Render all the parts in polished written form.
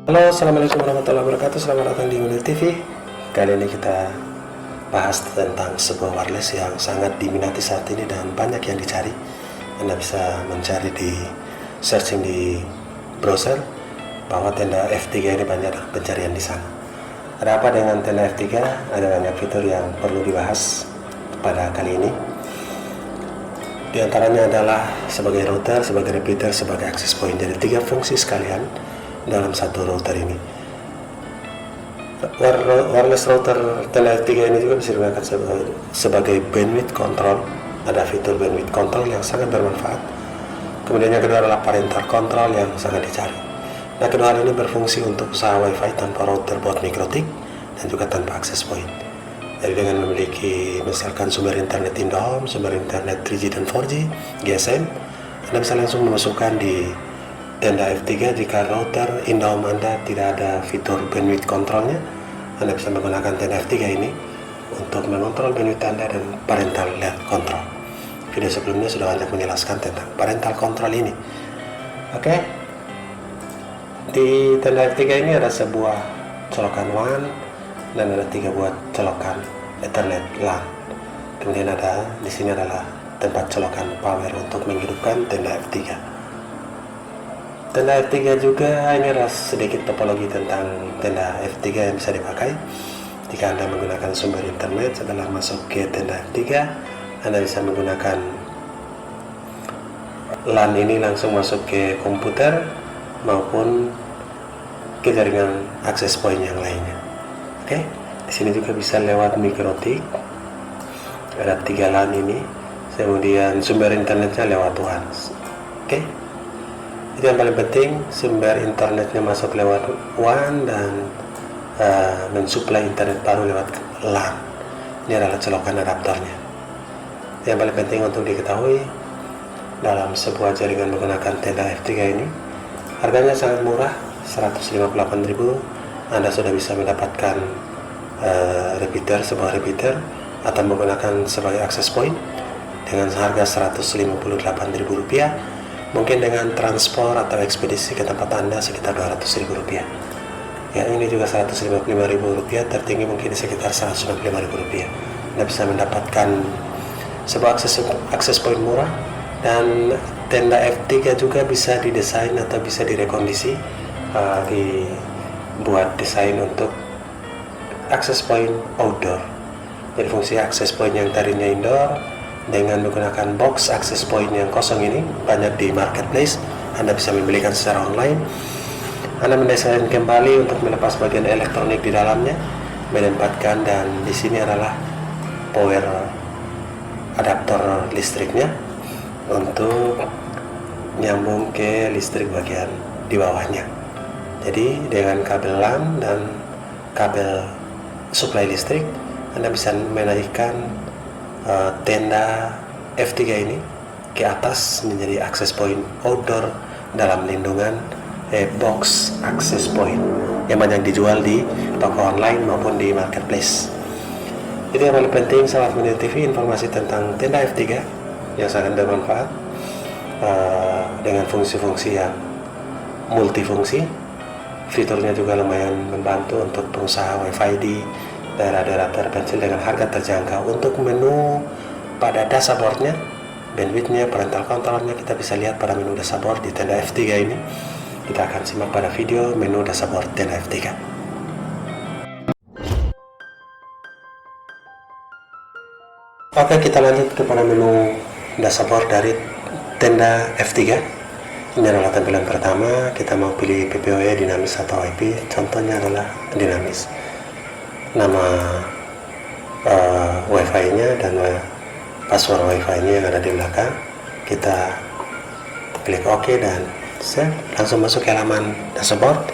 Halo, assalamualaikum warahmatullahi wabarakatuh. Selamat datang di Unit TV. Kali ini kita bahas tentang sebuah wireless yang sangat diminati saat ini dan banyak yang dicari. Anda bisa mencari di searching di browser bahwa tenda F3 ini banyak pencarian di sana. Ada apa dengan tenda F3? Ada banyak fitur yang perlu dibahas pada kali ini. Di antaranya adalah sebagai router, sebagai repeater, sebagai access point. Jadi 3 fungsi sekalian dalam satu router ini. Wireless router tenda F3 ini juga bisa digunakan sebagai bandwidth control. Ada fitur bandwidth control yang sangat bermanfaat. Kemudian yang kedua adalah parental control yang sangat dicari. Nah, kedua hal ini berfungsi untuk usaha WiFi tanpa router buat mikrotik dan juga tanpa access point. Jadi dengan memiliki misalkan sumber internet IndoHome, sumber internet 3G dan 4G, GSM, Anda bisa langsung memasukkan di tenda F3. Jika router IndoHome Anda tidak ada fitur bandwidth controlnya, Anda bisa menggunakan tenda F3 ini untuk mengontrol bandwidth Anda dan parental control. Video sebelumnya sudah banyak menjelaskan tentang parental control ini. Oke. Di tenda F3 ini ada sebuah colokan WAN dan ada 3 buah colokan Ethernet LAN. Kemudian ada di sini adalah tempat colokan power untuk menghidupkan tenda F3. Tenda F3 juga ini adalah sedikit topologi tentang tenda F3 yang bisa dipakai. Jika Anda menggunakan sumber internet setelah masuk ke tenda F3, Anda bisa menggunakan LAN ini langsung masuk ke komputer maupun ke jaringan access point yang lainnya. Oke, di sini juga bisa lewat mikrotik. Ada 3 LAN ini, kemudian sumber internetnya lewat WAN. Oke. Itu yang paling penting, sumber internetnya masuk lewat WAN dan mensuplai internet baru lewat LAN. Ini adalah colokan adaptornya. Yang paling penting untuk diketahui dalam sebuah jaringan menggunakan tenda F3 ini, harganya sangat murah, 158.000. Anda sudah bisa mendapatkan repeater, sebuah repeater, atau menggunakan sebagai access point dengan harga Rp158.000. Mungkin dengan transport atau ekspedisi ke tempat Anda sekitar Rp200.000. Ya, ini juga Rp155.000, tertinggi mungkin sekitar Rp195.000. Anda bisa mendapatkan sebuah akses point murah, dan tenda F3 juga bisa didesain atau bisa direkondisi, dibuat desain untuk akses point outdoor. Jadi fungsi akses point yang tadinya indoor dengan menggunakan box access point yang kosong ini banyak di marketplace. Anda bisa membelikan secara online. Anda mendesain kembali untuk melepas bagian elektronik di dalamnya, menempatkan, dan di sini adalah power adaptor listriknya untuk nyambung ke listrik bagian di bawahnya. Jadi dengan kabel LAN dan kabel suplai listrik, Anda bisa menaikkan tenda F3 ini ke atas menjadi access point outdoor dalam lindungan box access point yang banyak dijual di toko online maupun di marketplace. Itu yang paling penting sahabat Unit TV, informasi tentang tenda F3 yang sangat bermanfaat dengan fungsi-fungsi yang multifungsi. Fiturnya juga lumayan membantu untuk pengusaha WiFi di daerah-daerah terpencil dengan harga terjangkau. Untuk menu pada dashboardnya, bandwidthnya, parental controlnya, kita bisa lihat pada menu dashboard di tenda F3 ini. Kita akan simak pada video menu dashboard tenda F3. Oke, kita lanjut kepada menu dashboard dari tenda F3. Ini adalah tampilan pertama. Kita mau pilih PPOE, dinamis atau IP. Contohnya adalah dinamis. Nama WiFi-nya dan password WiFi-nya yang ada di belakang. Kita klik OK dan save. Langsung masuk ke halaman dashboard.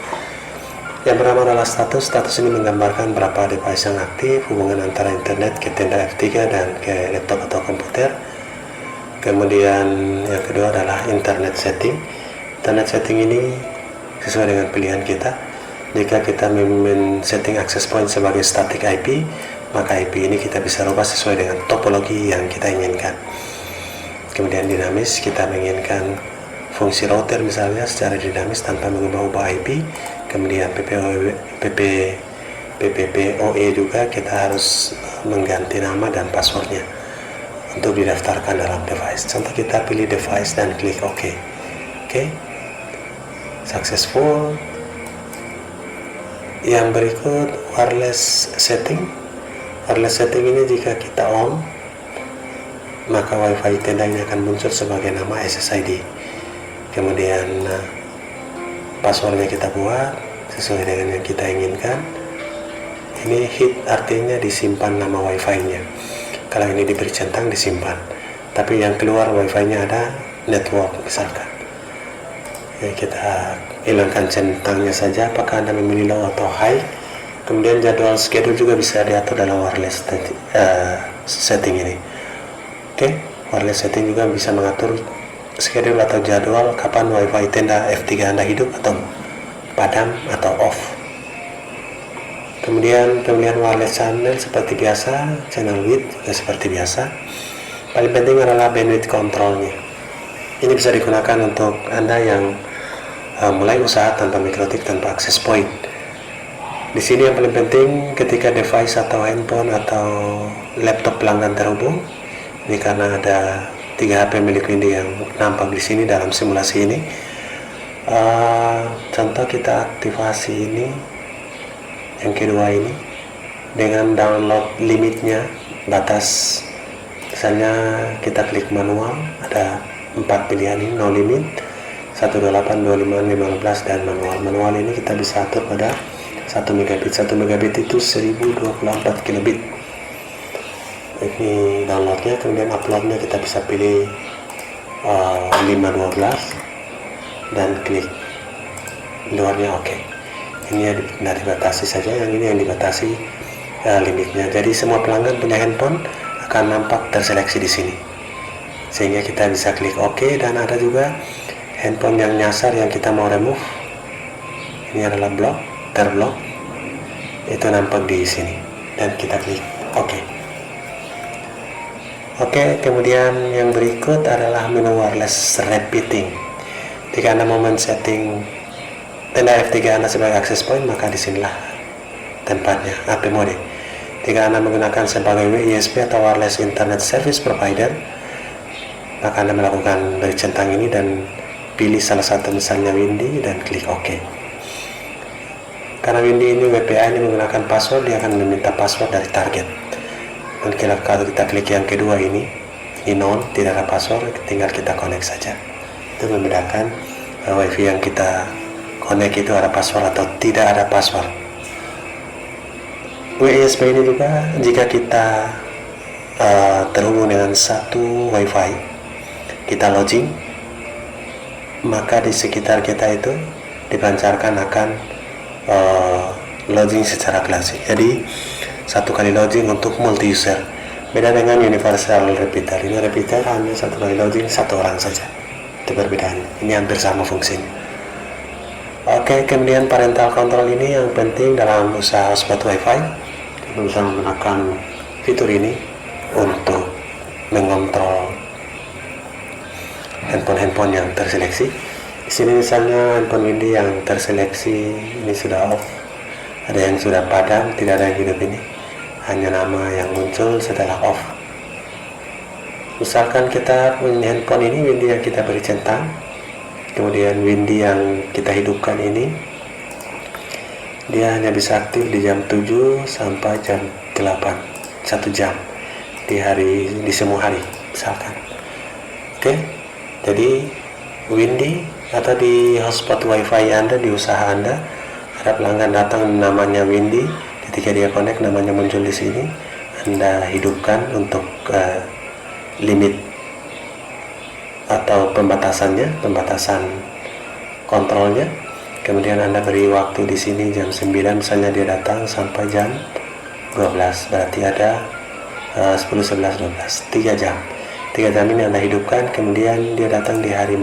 Yang pertama adalah status. Status ini menggambarkan berapa device yang aktif, hubungan antara internet ke tenda F3 dan ke laptop atau komputer. Kemudian yang kedua adalah internet setting. Internet setting ini sesuai dengan pilihan kita. Jika kita setting access point sebagai static IP, maka IP ini kita bisa rubah sesuai dengan topologi yang kita inginkan. Kemudian dinamis, kita menginginkan fungsi router misalnya secara dinamis tanpa mengubah IP. kemudian PPPoE juga kita harus mengganti nama dan passwordnya untuk didaftarkan dalam device. Contoh kita pilih device dan klik OK. Oke, successful. Yang berikut wireless setting. Wireless setting ini jika kita on, maka WiFi tenda ini akan muncul sebagai nama SSID. Kemudian passwordnya kita buat sesuai dengan yang kita inginkan. Ini hit artinya disimpan nama WiFi-nya. Kalau ini diberi centang disimpan, tapi yang keluar WiFi-nya ada network misalkan. Ya, kita hilangkan centangnya saja apakah Anda memilih low atau high. Kemudian jadwal schedule juga bisa diatur dalam wireless setting ini. Oke, wireless setting juga bisa mengatur schedule atau jadwal kapan WiFi tenda F3 Anda hidup atau padam atau off. Kemudian pemilihan wireless channel seperti biasa, channel width juga seperti biasa. Paling penting adalah bandwidth controlnya. Ini bisa digunakan untuk Anda yang mulai usaha tanpa mikrotik, tanpa access point. Di sini yang paling penting ketika device atau handphone atau laptop pelanggan terhubung. Ini karena ada 3 HP milik Windy yang nampak di sini dalam simulasi ini. Contoh kita aktivasi ini, yang kedua ini, dengan download limitnya, batas. Misalnya kita klik manual, ada 4 pilihan ini, no limit, 128, 25, 15, dan manual. Manual ini kita bisa atur pada 1 megabit. 1 megabit itu 1024 kilobit. Ini downloadnya, kemudian uploadnya kita bisa pilih 512 dan klik luarnya OK. Ini yang dibatasi saja, yang ini yang dibatasi limitnya. Jadi semua pelanggan punya handphone akan nampak terseleksi di sini, sehingga kita bisa klik OK. Dan ada juga handphone yang nyasar yang kita mau remove. Ini adalah terblok, itu nampak di sini dan kita klik OK. Oke, kemudian yang berikut adalah menu wireless repeating. Jika Anda mau men-setting tenda F3 Anda sebagai access point, maka disinilah tempatnya, AP mode. Jika Anda menggunakan sebagai WISP atau wireless internet service provider, maka Anda melakukan dari centang ini dan pilih salah satu, misalnya Windy, dan klik OK. Karena Windy ini WPA ini menggunakan password, dia akan meminta password dari target. Dan kalau kita klik yang kedua ini non, tidak ada password, tinggal kita connect saja. Itu membedakan WiFi yang kita connect itu ada password atau tidak ada password. WISP ini juga jika kita terhubung dengan satu WiFi, kita login, maka di sekitar kita itu dipancarkan akan login secara klasik. Jadi satu kali login untuk multi user. Beda dengan universal repeater. Ini repeater hanya satu kali login satu orang saja. Itu perbedaannya. Ini hampir sama fungsinya. Oke, kemudian parental control ini yang penting dalam usaha hotspot WiFi. Kita bisa menggunakan fitur ini untuk mengontrol handphone yang terseleksi. Di sini misalnya handphone Windy yang terseleksi ini sudah off. Ada yang sudah padam, tidak ada yang hidup ini. Hanya nama yang muncul setelah off. Misalkan kita punya handphone ini Windy yang kita beri centang, kemudian Windy yang kita hidupkan ini, dia hanya bisa aktif di jam 7 sampai jam 8, 1 jam di semua hari misalkan. Oke, jadi Windy atau di hotspot WiFi Anda, di usaha Anda, ada pelanggan datang namanya Windy. Ketika dia connect, namanya muncul di sini. Anda hidupkan untuk limit atau pembatasan kontrolnya. Kemudian Anda beri waktu di sini jam 9, misalnya dia datang sampai jam 12. Berarti ada 10, 11, 12, 3 jam. 3 jam ini Anda hidupkan. Kemudian dia datang di hari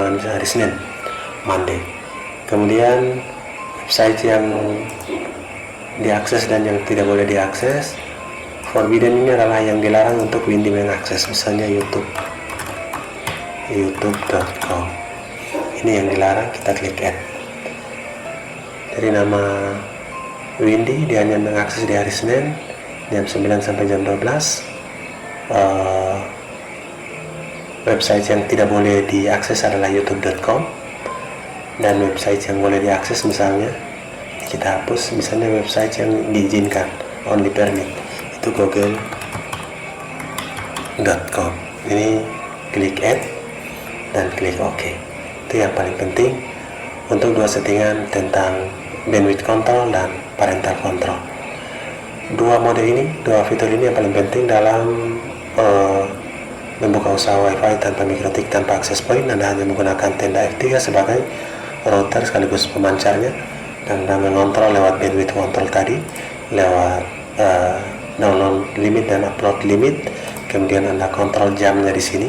Senin, Monday. Kemudian website yang diakses dan yang tidak boleh diakses. Forbidden ini adalah yang dilarang untuk Windy mengakses, misalnya youtube.com. Ini yang dilarang, kita klik add. Jadi nama Windy, dia hanya mengakses di hari Senin jam 9 sampai jam 12. Website yang tidak boleh diakses adalah youtube.com, dan website yang boleh diakses misalnya kita hapus, misalnya website yang diizinkan, only permit, itu google.com. Ini klik add dan klik OK. Itu yang paling penting untuk dua settingan tentang bandwidth control dan parental control. Dua mode ini, dua fitur ini yang paling penting dalam membuka usaha Wi-Fi tanpa mikrotik, tanpa akses point. Anda hanya menggunakan tenda F3 sebagai router sekaligus pemancarnya, dan Anda mengontrol lewat bandwidth control tadi, lewat download limit dan upload limit. Kemudian Anda kontrol jamnya di sini,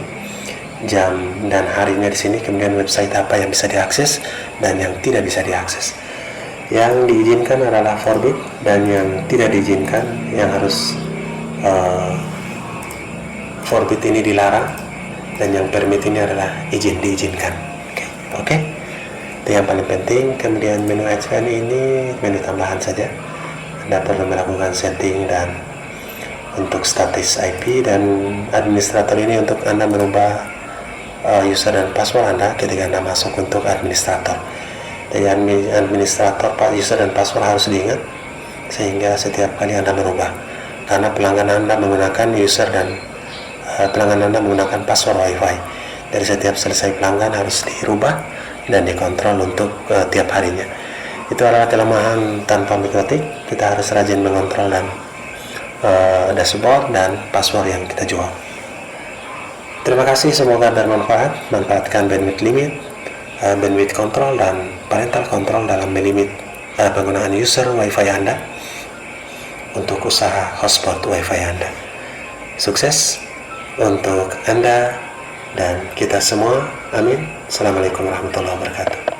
jam dan harinya di sini. Kemudian website apa yang bisa diakses dan yang tidak bisa diakses. Yang diizinkan adalah forbid, dan yang tidak diizinkan, yang harus forbid ini dilarang, dan yang permit ini adalah diizinkan. Oke. Itu yang paling penting. Kemudian menu advance ini menu tambahan saja. Anda perlu melakukan setting dan untuk status IP, dan administrator ini untuk Anda merubah user dan password Anda ketika Anda masuk untuk administrator. Jadi administrator user dan password harus diingat sehingga setiap kali Anda merubah, karena pelanggan Anda menggunakan user dan pelanggan Anda menggunakan password Wi-Fi. Dari setiap selesai pelanggan harus dirubah dan dikontrol untuk tiap harinya. Itu adalah kelemahan tanpa mikrotik. Kita harus rajin mengontrol dan dashboard dan password yang kita jual. Terima kasih, semoga bermanfaat. Manfaatkan bandwidth limit, bandwidth control dan parental control dalam melimit penggunaan user Wi-Fi Anda untuk usaha hotspot Wi-Fi Anda. Sukses untuk Anda dan kita semua. Amin. Assalamualaikum warahmatullahi wabarakatuh.